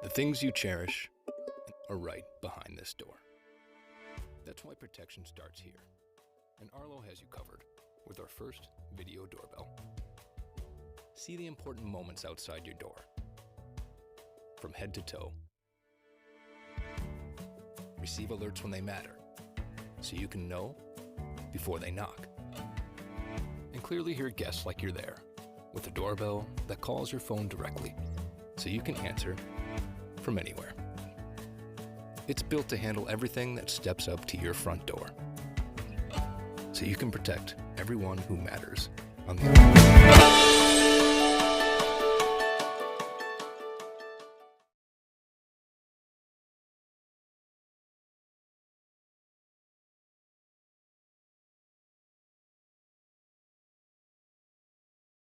The things you cherish are right behind this door. That's why protection starts here. And Arlo has you covered with our first video doorbell. See the important moments outside your door, from head to toe. Receive alerts when they matter, so you can know before they knock. And clearly hear guests like you're there, with a doorbell that calls your phone directly, so you can answer from anywhere. It's built to handle everything that steps up to your front door, so you can protect everyone who matters on the other.